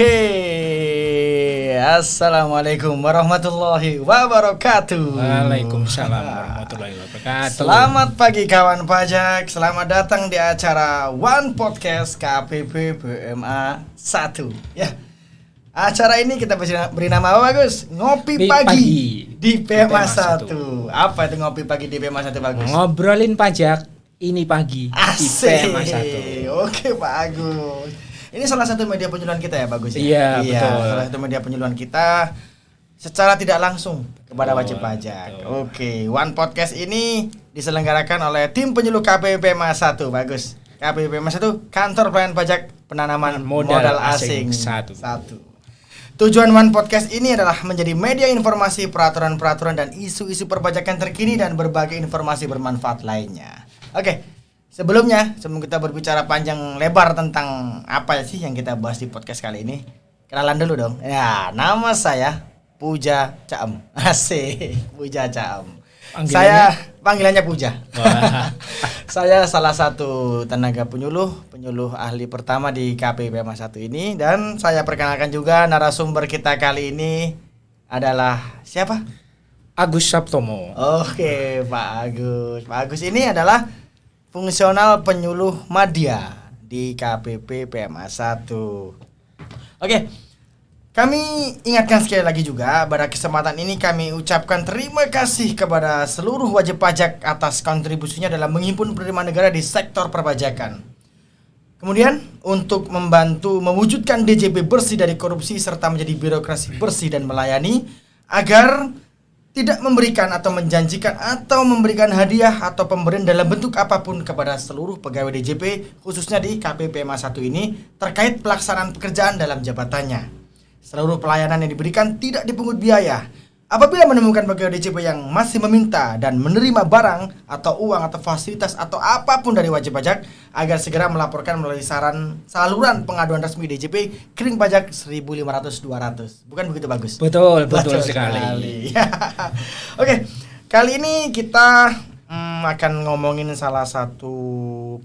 Oke, Assalamualaikum warahmatullahi wabarakatuh. Waalaikumsalam warahmatullahi wabarakatuh. Selamat pagi kawan pajak, selamat datang di acara One Podcast KPP BMA 1. Ya, acara ini kita beri nama apa Bagus? Ngopi pagi di BMA 1. Apa itu ngopi pagi di BMA 1 Bagus? Ngobrolin pajak ini pagi di BMA 1. Oke Pak Agus. Ini salah satu media penyuluhan kita ya Bagus ya? Iya, betul. Salah satu media penyuluhan kita secara tidak langsung kepada wajib pajak. Betul. Oke, One Podcast ini diselenggarakan oleh tim penyuluh KPP BMA 1 Bagus. KPP BMA 1 Kantor Pelayanan Pajak Penanaman Modal Asing 1. Tujuan One Podcast ini adalah menjadi media informasi peraturan-peraturan dan isu-isu perpajakan terkini dan berbagai informasi bermanfaat lainnya. Oke. Sebelum kita berbicara panjang lebar tentang apa sih yang kita bahas di podcast kali ini, kenalan dulu dong. Ya, nama saya Puja Caem. Asik, Puja Caem. Panggilannya Puja. Saya salah satu tenaga penyuluh ahli pertama di KPP BMA 1 ini, dan saya perkenalkan juga narasumber kita kali ini adalah siapa? Agus Saptomo. Oke, Pak Agus. Pak Agus ini adalah fungsional penyuluh madya di KPP BMA 1. Oke. Kami ingatkan sekali lagi juga, pada kesempatan ini kami ucapkan terima kasih kepada seluruh wajib pajak atas kontribusinya dalam menghimpun penerimaan negara di sektor perpajakan. Kemudian, untuk membantu mewujudkan DJP bersih dari korupsi serta menjadi birokrasi bersih dan melayani, agar tidak memberikan atau menjanjikan atau memberikan hadiah atau pemberian dalam bentuk apapun kepada seluruh pegawai DJP khususnya di KPP BMA 1 ini terkait pelaksanaan pekerjaan dalam jabatannya. Seluruh pelayanan yang diberikan tidak dipungut biaya. Apabila menemukan pegawai DJP yang masih meminta dan menerima barang atau uang atau fasilitas atau apapun dari wajib pajak, agar segera melaporkan melalui saluran pengaduan resmi DJP Kering Pajak 1.500-200. Bukan begitu Bagus? Betul sekali. Oke, kali ini kita akan ngomongin salah satu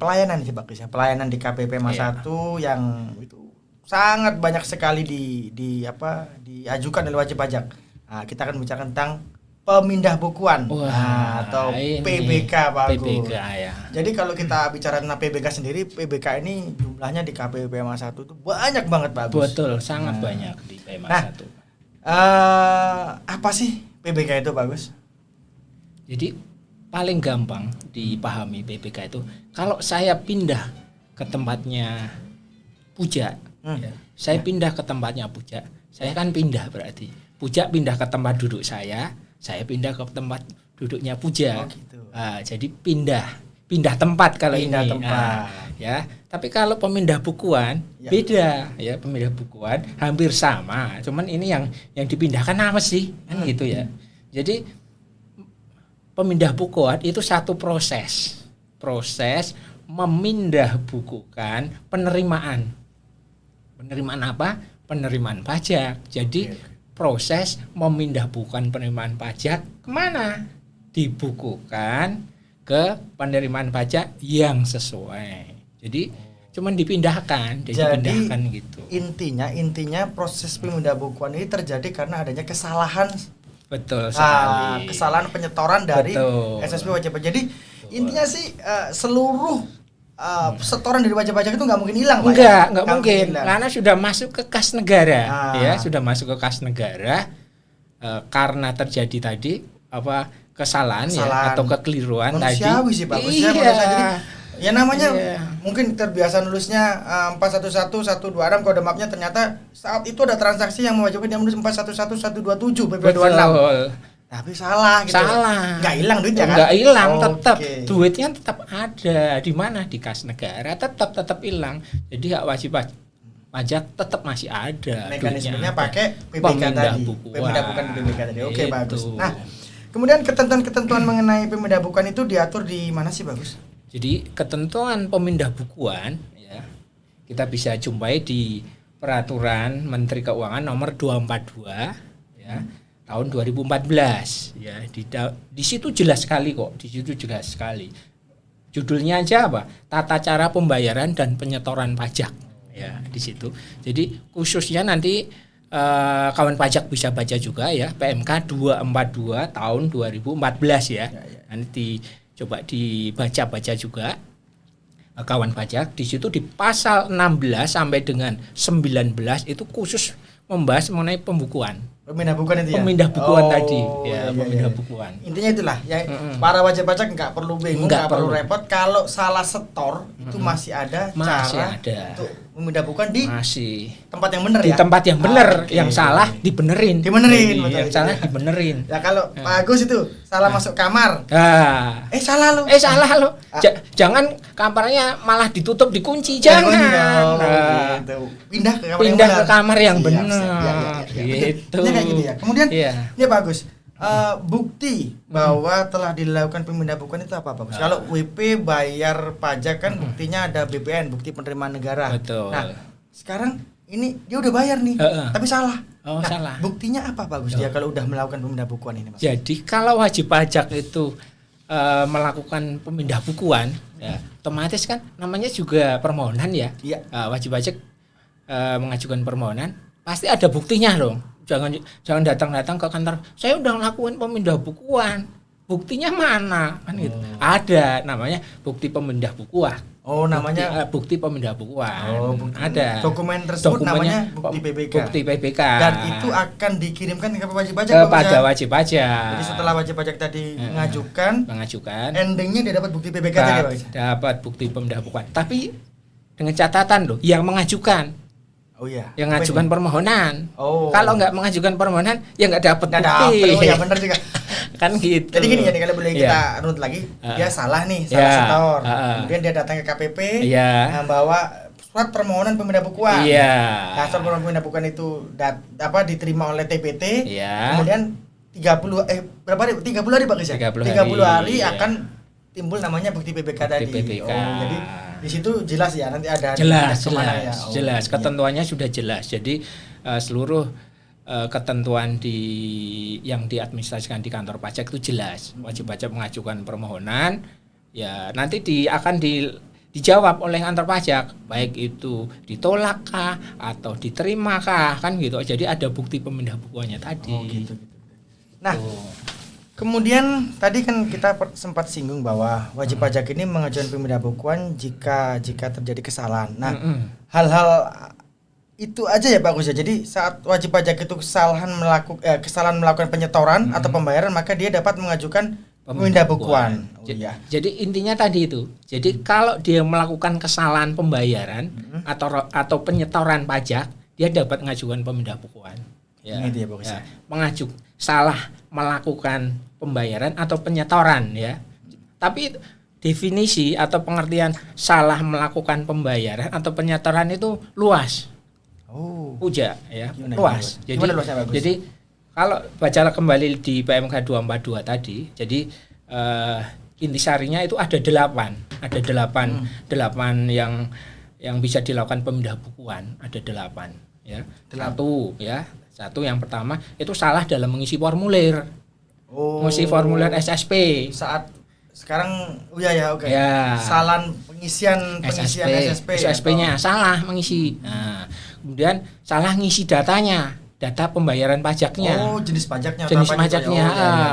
pelayanan sih Bagus ya. Pelayanan di KPP BMA 1 yang itu sangat banyak sekali diajukan oleh wajib pajak. Nah, kita akan bicara tentang pemindah bukuan. Atau PBK Pak Agus. PBK ya. Jadi kalau kita bicara tentang PBK sendiri, PBK ini jumlahnya di KPP BMA 1 itu banyak banget Pak Agus. Betul, sangat banyak di BMA 1. Apa sih PBK itu Pak Agus? Jadi paling gampang dipahami PBK itu kalau saya pindah ke tempatnya Puja, ya, saya pindah ke tempatnya Puja, saya kan pindah berarti. Puja pindah ke tempat duduk saya pindah ke tempat duduknya Puja. Gitu. Jadi pindah tempat kalau pindah ini. Tempat. Ya, tapi kalau pemindah bukuan beda ya, pemindah bukuan hampir sama, cuman ini yang dipindahkan apa sih? Kan gitu ya. Jadi pemindah bukuan itu satu proses memindah bukukan penerimaan apa? Penerimaan pajak. Jadi proses memindah bukukan penerimaan pajak kemana? Dibukukan ke penerimaan pajak yang sesuai. Jadi cuman dipindahkan, dipindahkan gitu. Intinya proses pemindah bukuan ini terjadi karena adanya kesalahan. Betul sekali. Kesalahan penyetoran dari SSP wajib pajak. Jadi intinya sih seluruh setoran dari wajib pajak itu nggak mungkin hilang Pak. Nggak mungkin karena sudah masuk ke kas negara. Ya, sudah masuk ke kas negara karena terjadi tadi kesalahan ya atau kekeliruan tadi. Manusiawi sih Pak. Jadi ya namanya mungkin terbiasa nulisnya 411 126 kode mapnya, ternyata saat itu ada transaksi yang mewajibkan dia menulis 411 127 PP26. Tapi salah gitu. Nggak hilang duitnya kan? Nggak hilang, tetap duitnya tetap ada. Di mana? Di kas negara tetap hilang. Jadi hak wajib pajak tetap masih ada. Mekanismenya pakai PBK tadi. Pemindah bukan PBK tadi. Oke, bagus. Nah, kemudian ketentuan-ketentuan mengenai pemindah bukuan itu diatur di mana sih Bagus? Jadi ketentuan pemindah bukuan ya kita bisa jumpai di Peraturan Menteri Keuangan nomor 242 ya. Tahun 2014 ya, di situ jelas sekali kok, Judulnya aja apa? Tata cara pembayaran dan penyetoran pajak. ya di situ. Jadi khususnya nanti kawan pajak bisa baca juga ya PMK 242 tahun 2014 ya. Nanti coba dibaca-baca juga kawan pajak. Di situ di pasal 16 sampai dengan 19 itu khusus membahas mengenai pembukuan. Pemindah bukuan itu ya? Pemindah bukuan tadi iya, ya, pemindah iya. bukuan. Intinya itulah ya, para wajib pajak nggak perlu bingung, nggak perlu repot kalau salah setor itu masih ada cara untuk memindah bukuan di tempat yang benar di ya. Tempat yang benar, yang salah dibenerin. Betul, yang salah dibenerin. Ya kalau Pak Agus itu salah masuk kamar. Salah lo. Salah lo. Jangan kamarnya malah ditutup dikunci, jangan. Gitu. Pindah ke kamar yang benar. Gitu. Kayak gitu ya. Kemudian ini Pak Agus, bukti bahwa telah dilakukan pemindah bukuan itu apa Pak Agus? Kalau WP bayar pajak kan buktinya ada BPN, bukti penerimaan negara. Betul. Nah, sekarang ini dia udah bayar nih, tapi salah. Salah. Buktinya apa Pak Agus dia kalau udah melakukan pemindah bukuan ini, Mas? Jadi kalau wajib pajak itu melakukan pemindah bukuan, ya, otomatis kan namanya juga permohonan ya. Iya. Wajib pajak mengajukan permohonan, pasti ada buktinya dong. Jangan datang-datang ke kantor. Saya udah ngelakuin pemindah bukuan. Buktinya mana? Kan gitu. Ada namanya bukti pemindah bukuan. Namanya bukti pemindah bukuan. Ada. Dokumen tersebut namanya bukti PBK. Bukti PBK. Dan itu akan dikirimkan ke wajib pajak. Kepada wajib pajak. Jadi setelah wajib pajak tadi mengajukan, endingnya dia dapat bukti PBK tadi, Pak. Dapat bukti pemindah bukuan. Tapi dengan catatan loh, yang mengajukan. Yang mengajukan permohonan. Kalau nggak mengajukan permohonan, ya nggak dapat bukti. Ya benar juga. Kan gitu. Jadi gini kalau boleh kita runut lagi, dia salah nih, salah setor. Kemudian dia datang ke KPP, membawa surat permohonan pemindah bukuan. Nah, surat permohonan pemindah bukuan itu diterima oleh TPT. Kemudian 30 hari Pak Gus ya? 30 hari akan timbul namanya bukti PBK tadi. Jadi di situ jelas ya, nanti ada jelas ketentuannya sudah jelas. Jadi seluruh ketentuan yang diadministrasikan di kantor pajak itu jelas. Wajib pajak mengajukan permohonan, ya nanti akan dijawab oleh kantor pajak, baik itu ditolak kah atau diterima kah, kan gitu. Jadi ada bukti pemindah bukuannya tadi. Gitu. Nah, kemudian tadi kan kita sempat singgung bahwa wajib pajak ini mengajukan pemindah bukuan jika terjadi kesalahan. Nah, hal-hal itu aja ya Pak Gus ya. Jadi saat wajib pajak itu kesalahan melakukan penyetoran atau pembayaran, maka dia dapat mengajukan pemindah bukuan. Jadi intinya tadi itu. Jadi kalau dia melakukan kesalahan pembayaran atau penyetoran pajak, dia dapat mengajukan pemindah bukuan. Gitu ya Pak Gus. Salah melakukan pembayaran atau penyetoran ya. Tapi definisi atau pengertian salah melakukan pembayaran atau penyetoran itu luas. Puja ya, luas. Jadi kalau baca kembali di PMK 242 tadi, jadi intisarinya itu ada 8 yang bisa dilakukan pemindah bukuan, ada 8 ya. Satu yang pertama itu salah dalam mengisi formulir. Mengisi formulir SSP. Saat sekarang salah pengisian SSP-nya salah mengisi. Nah, kemudian salah ngisi data pembayaran pajaknya. Jenis pajaknya.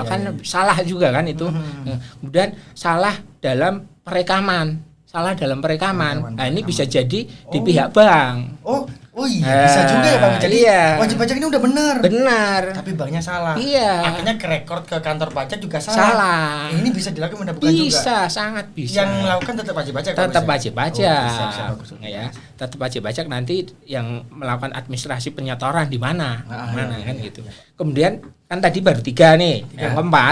Kan salah juga kan itu. Kemudian salah dalam perekaman. Nah, ini bisa jadi di pihak bank. Bisa juga ya Bang. Jadi wajib pajak ini udah benar. Tapi banknya salah. Akhirnya ke rekord ke kantor pajak juga salah. Ini bisa dilakukan pemindah bukuan juga. Bisa, sangat bisa. Yang melakukan tetap wajib pajak. Tetap wajib pajak. Tetap wajib pajak nanti yang melakukan administrasi penyetoran di mana? Kan gitu. Kemudian kan tadi baru 3 nih.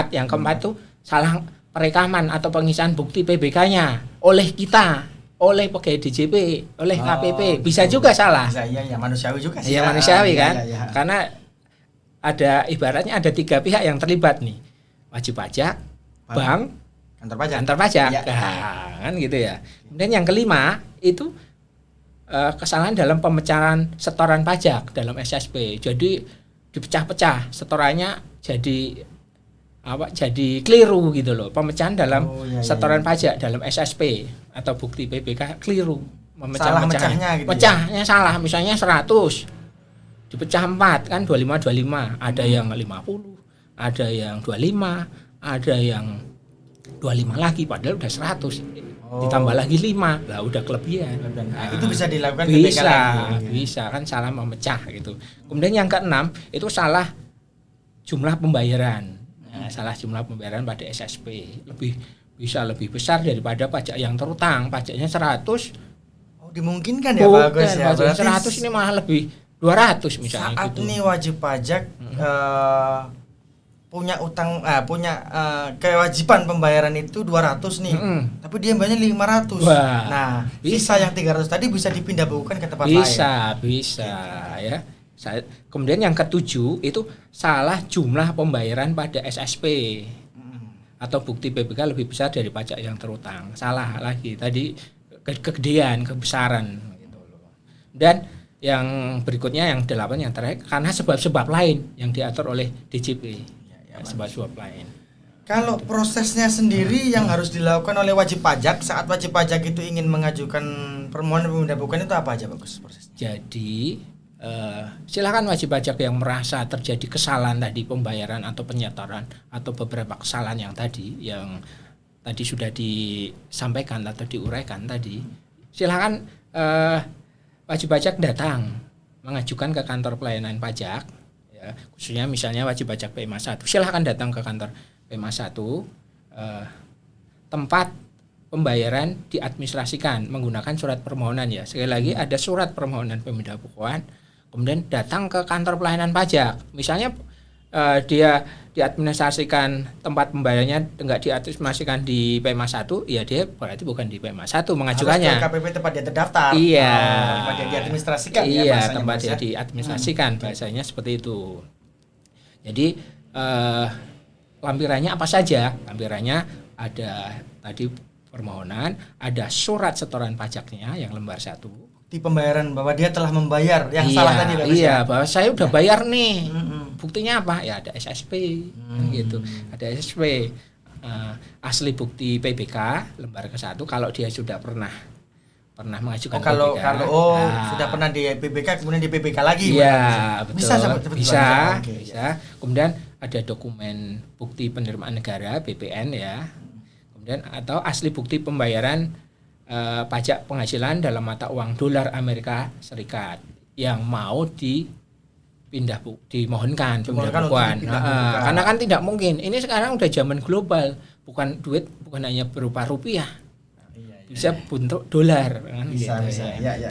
Yang keempat tuh salah perekaman atau pengisian bukti PBK-nya oleh kita, oleh pegawai DJP, oleh KPP, bisa juga salah. Iya, manusiawi juga sih. Iya, manusiawi kan. Karena ada ibaratnya ada 3 pihak yang terlibat nih. Wajib pajak, bank, kantor pajak. Kan gitu ya. Kemudian yang kelima itu kesalahan dalam pemecahan setoran pajak dalam SSP. Jadi dipecah-pecah setorannya jadi keliru gitu loh. Pemecahan dalam setoran pajak dalam SSP atau bukti PBK keliru. Salah mecahnya gitu. Pecahnya salah, misalnya 100 dipecah 4 kan 25, ada yang 50, ada yang 25, ada yang 25 lagi padahal udah 100. Ditambah lagi 5, lah udah kelebihan. Nah, itu bisa dilakukan bisa, lagi. bisa kan salah memecah gitu. Kemudian yang keenam itu salah jumlah pembayaran. Nah, salah jumlah pembayaran pada SSP bisa lebih besar daripada pajak yang terutang. Pajaknya 100. Dimungkinkan ya Pak Agus ya. Berarti 100 ini malah lebih 200 misalnya saat gitu. Ini wajib pajak punya utang kewajiban pembayaran itu 200 nih. Tapi dia bayarnya 500. Wah, nah, sisa yang 300 tadi bisa dipindah bukukan ke tempat lain. Bisa ya. Kemudian yang ketujuh itu salah jumlah pembayaran pada SSP. Atau bukti PPK lebih besar dari pajak yang terutang. Salah lagi tadi kegedean, kebesaran gitu loh. Dan yang berikutnya yang 8 yang terakhir karena sebab-sebab lain yang diatur oleh DJP. Sebab-sebab lain. Kalau prosesnya sendiri yang harus dilakukan oleh wajib pajak saat wajib pajak itu ingin mengajukan permohonan pemindahan bukuan itu apa aja Bagus prosesnya? Jadi silakan wajib pajak yang merasa terjadi kesalahan tadi pembayaran atau penyetoran atau beberapa kesalahan yang tadi sudah disampaikan atau diuraikan tadi, silakan wajib pajak datang mengajukan ke kantor pelayanan pajak, ya, khususnya misalnya wajib pajak PMA 1, silakan datang ke kantor PMA 1, tempat pembayaran diadministrasikan menggunakan surat permohonan ya. Sekali lagi ada surat permohonan pemindahan bukuan, kemudian datang ke kantor pelayanan pajak. Misalnya dia diadministrasikan tempat pembayarannya enggak diadministrasikan di PMA 1, ya dia berarti bukan di PMA 1 mengajukannya. Harus ke KPP tempat dia terdaftar. Iya. Tempat dia diadministrasikan iya, ya tempat dia diadministrasikan bahasanya seperti itu. Jadi lampirannya apa saja? Lampirannya ada tadi permohonan, ada surat setoran pajaknya yang lembar 1. Di pembayaran bahwa dia telah membayar yang salah tadi Bagus. Iya, bahwa saya udah bayar nih. Buktinya apa? Ya ada SSP gitu. Ada SSP. Asli bukti PBK lembar ke-1 kalau dia sudah pernah mengajukan PBK. Sudah pernah di PBK kemudian di PBK lagi. Iya, betul. Bisa. Kemudian ada dokumen bukti penerimaan negara BPN ya. Kemudian atau asli bukti pembayaran pajak penghasilan dalam mata uang dolar Amerika Serikat yang mau dimohonkan pemindahan bukuan. Karena kan tidak mungkin. Ini sekarang udah zaman global, bukan duit bukan hanya berupa rupiah. Bisa bentuk dolar kan,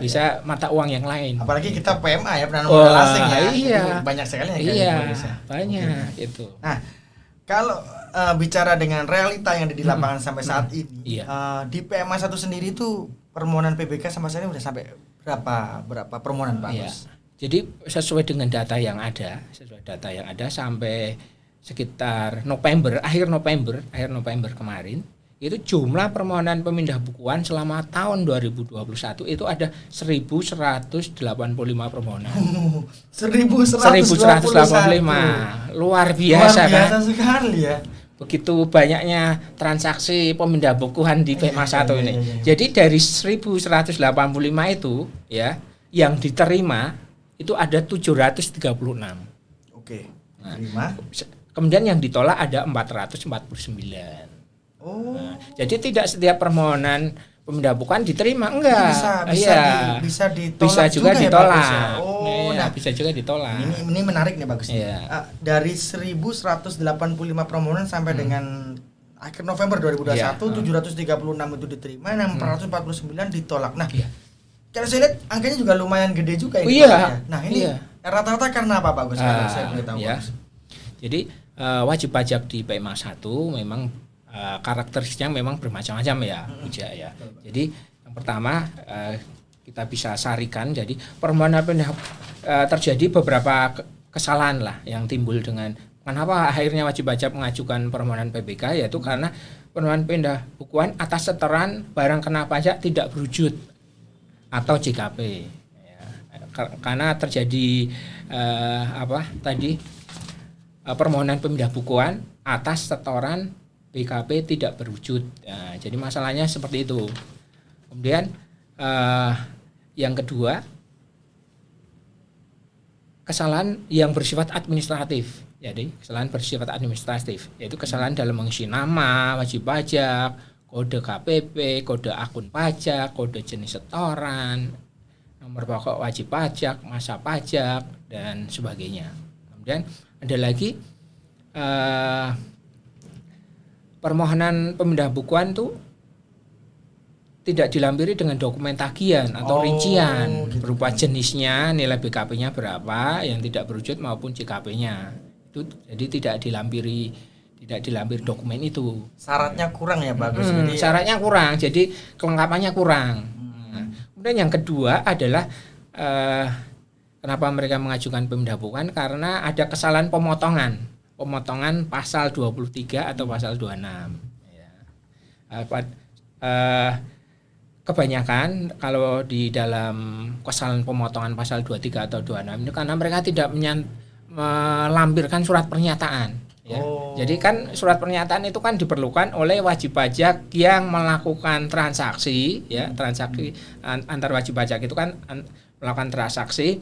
bisa mata uang yang lain. Apalagi kita PMA ya, penanaman modal asing ya. Iya. Banyak sekali yang banyak itu. Nah, kalau bicara dengan realita yang ada di lapangan sampai saat ini, di PMA 1 sendiri itu permohonan PBK sampai saat ini udah sampai berapa permohonan Pak Agus? Jadi sesuai dengan data yang ada sampai sekitar akhir November kemarin, itu jumlah permohonan pemindah bukuan selama tahun 2021 itu ada 1.185 permohonan. 1.185. Luar biasa kan? Sekali ya. Begitu banyaknya transaksi pemindah bukuan di PMA 1 ini. Jadi dari 1.185 itu ya yang diterima itu ada 736. Oke. Nah, kemudian yang ditolak ada 449. Nah, jadi tidak setiap permohonan pemindah bukuan diterima, enggak. Bisa ditolak. Bisa juga ditolak. Ya, bisa juga ditolak. Ini menarik nih Bagus. Dari 1.185 permohonan sampai dengan akhir November 2021 736 itu diterima, 449 ditolak. Nah, kalau saya lihat angkanya juga lumayan gede juga ini. Nah, ini rata-rata karena apa Bagus? Kalau saya boleh tahu. Jadi wajib pajak di PMA 1 memang karakteristiknya memang bermacam-macam ya, Puja ya. Jadi yang pertama kita bisa sarikan, jadi permohonan terjadi beberapa kesalahan lah yang timbul dengan kenapa akhirnya wajib pajak mengajukan permohonan PBK, yaitu karena permohonan pindah bukuan atas setoran barang kena pajak tidak berwujud atau JKP ya. Karena terjadi permohonan pemindah bukuan atas setoran BKP tidak berwujud. Nah, jadi masalahnya seperti itu. Kemudian Yang kedua, kesalahan yang bersifat administratif. Jadi kesalahan bersifat administratif, yaitu kesalahan dalam mengisi nama, wajib pajak, kode KPP, kode akun pajak, kode jenis setoran, nomor pokok wajib pajak, masa pajak, dan sebagainya. Kemudian ada lagi permohonan pemindahan bukuan itu tidak dilampiri dengan dokumen tagihan atau rincian berupa jenisnya, nilai BKP-nya berapa, yang tidak berwujud maupun JKP-nya. Itu jadi tidak dilampiri dokumen itu. Syaratnya kurang ya bagus. Syaratnya kurang, jadi kelengkapannya kurang. Nah, kemudian yang kedua adalah kenapa mereka mengajukan pemindahan bukuan, karena ada kesalahan pemotongan pasal 23 atau pasal 26. Ya. Kebanyakan kalau di dalam kesalahan pemotongan pasal 23 atau 26 itu karena mereka tidak melampirkan surat pernyataan. Ya. Jadi kan surat pernyataan itu kan diperlukan oleh wajib pajak yang melakukan transaksi, ya, transaksi antar wajib pajak itu kan melakukan transaksi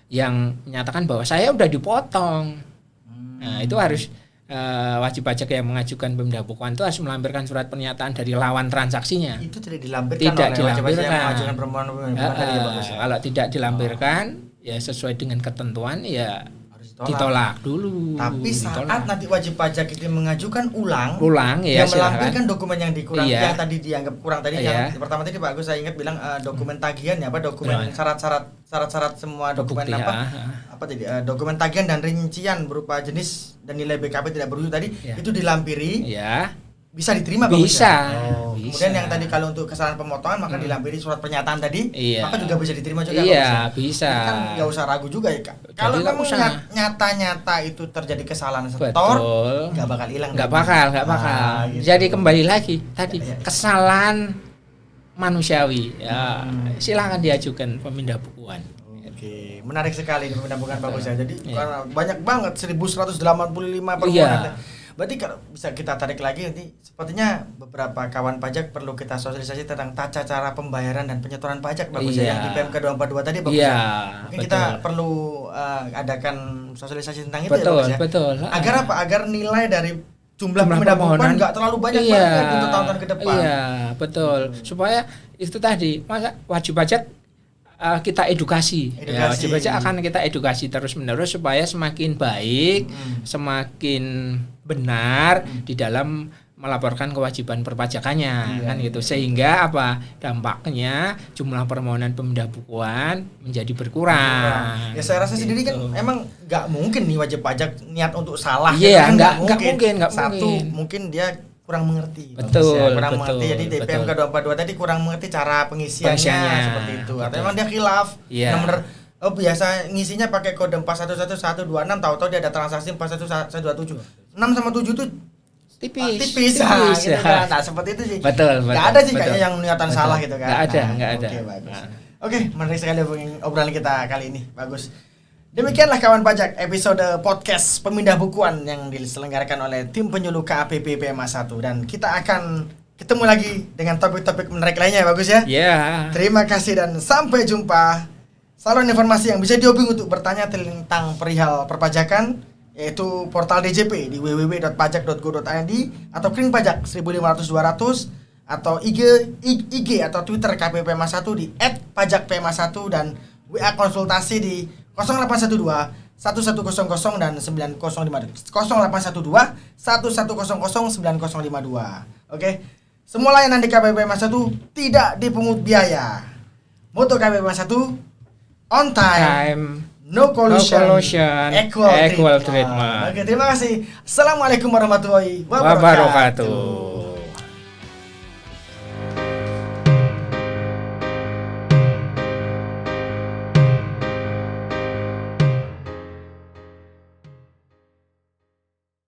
yang menyatakan bahwa saya udah dipotong. Nah, itu harus wajib pajak yang mengajukan pemindahan bukuan itu harus melampirkan surat pernyataan dari lawan transaksinya. Itu tidak dilampirkan oleh wajib pajak yang mengajukan permohonan pemindahan bukuan tadi. Kalau tidak dilampirkan, ya sesuai dengan ketentuan ya ditolak dulu. Tapi saat nanti wajib pajak itu mengajukan ulang ya, yang melampirkan dokumen yang dikurang, yang tadi dianggap kurang tadi, iya. yang pertama tadi Pak Agus saya ingat bilang dokumen tagihan ya, apa dokumen syarat semua dokumen bukti, apa tadi dokumen tagihan dan rincian berupa jenis dan nilai BKP tidak berwujud tadi, itu dilampiri. Ya. Bisa diterima Pak? Bisa. Kemudian yang tadi kalau untuk kesalahan pemotongan maka dilampiri surat pernyataan tadi, maka juga bisa diterima juga. Iya, bisa. Jadi kan nggak usah ragu juga ya Kak. Kalau kamu nyata-nyata itu terjadi kesalahan setor, nggak bakal hilang. Nggak bakal. Gitu. Jadi kembali lagi tadi kesalahan manusiawi. Ya, silakan diajukan pemindah bukuan. Oke, menarik sekali pemindah bukuan bagus ya. Jadi karena banyak banget 1185 permohonan. Iya. Berarti kalau bisa kita tarik lagi nanti sepertinya beberapa kawan pajak perlu kita sosialisasi tentang tata cara pembayaran dan penyetoran pajak bagus ya, yang di PMK 242 tadi bagus ya. Mungkin kita perlu adakan sosialisasi tentang itu ya bagus ya. Betul. Agar apa? Agar nilai dari jumlah pemindahan bukuan nggak terlalu banyak banget untuk tahun-tahun ke depan. Iya, betul. Supaya itu tadi, masa wajib pajak kita edukasi. Ya, wajib pajak akan kita edukasi terus-menerus supaya semakin baik, semakin benar di dalam melaporkan kewajiban perpajakannya, kan gitu. Sehingga apa? Dampaknya jumlah permohonan pemindah bukuan menjadi berkurang. Ya saya rasa sendiri kan emang nggak mungkin nih wajib pajak niat untuk salah. Iya, kan nggak mungkin. Satu, mungkin dia kurang mengerti. Betul. Mengerti. Jadi di PMK 242 tadi kurang mengerti cara pengisiannya seperti itu. Atau emang dia khilaf. Benar. Oh biasa ngisinya pakai kode 411126, tahu-tahu dia ada transaksi 41127. 6 sama 7 itu tipis gitu kan. Nah, seperti itu sih. Betul. Enggak ada sih kayaknya yang niatan salah gitu kan. Enggak ada. Oke, bagus. Oke, menarik sekali obrolan kita kali ini. Bagus. Demikianlah kawan pajak episode podcast pemindah bukuan yang diselenggarakan oleh tim penyuluh KAPP PMA 1, dan kita akan ketemu lagi dengan topik-topik menarik lainnya bagus ya. Terima kasih dan sampai jumpa. Saluran informasi yang bisa dihubungi untuk bertanya tentang perihal perpajakan yaitu portal DJP di www.pajak.go.id atau kring pajak 1.500-200 atau IG atau Twitter KPP PMA 1 di @pajakpma1 dan WA konsultasi di 0812 1100 dan 9052 0812 1100 9052. Oke. Semua layanan di KPP PMA 1 tidak dipungut biaya. Moto KPP PMA 1 on time, no collusion, equal treatment. Oke, terima kasih. Assalamualaikum warahmatullahi wabarakatuh.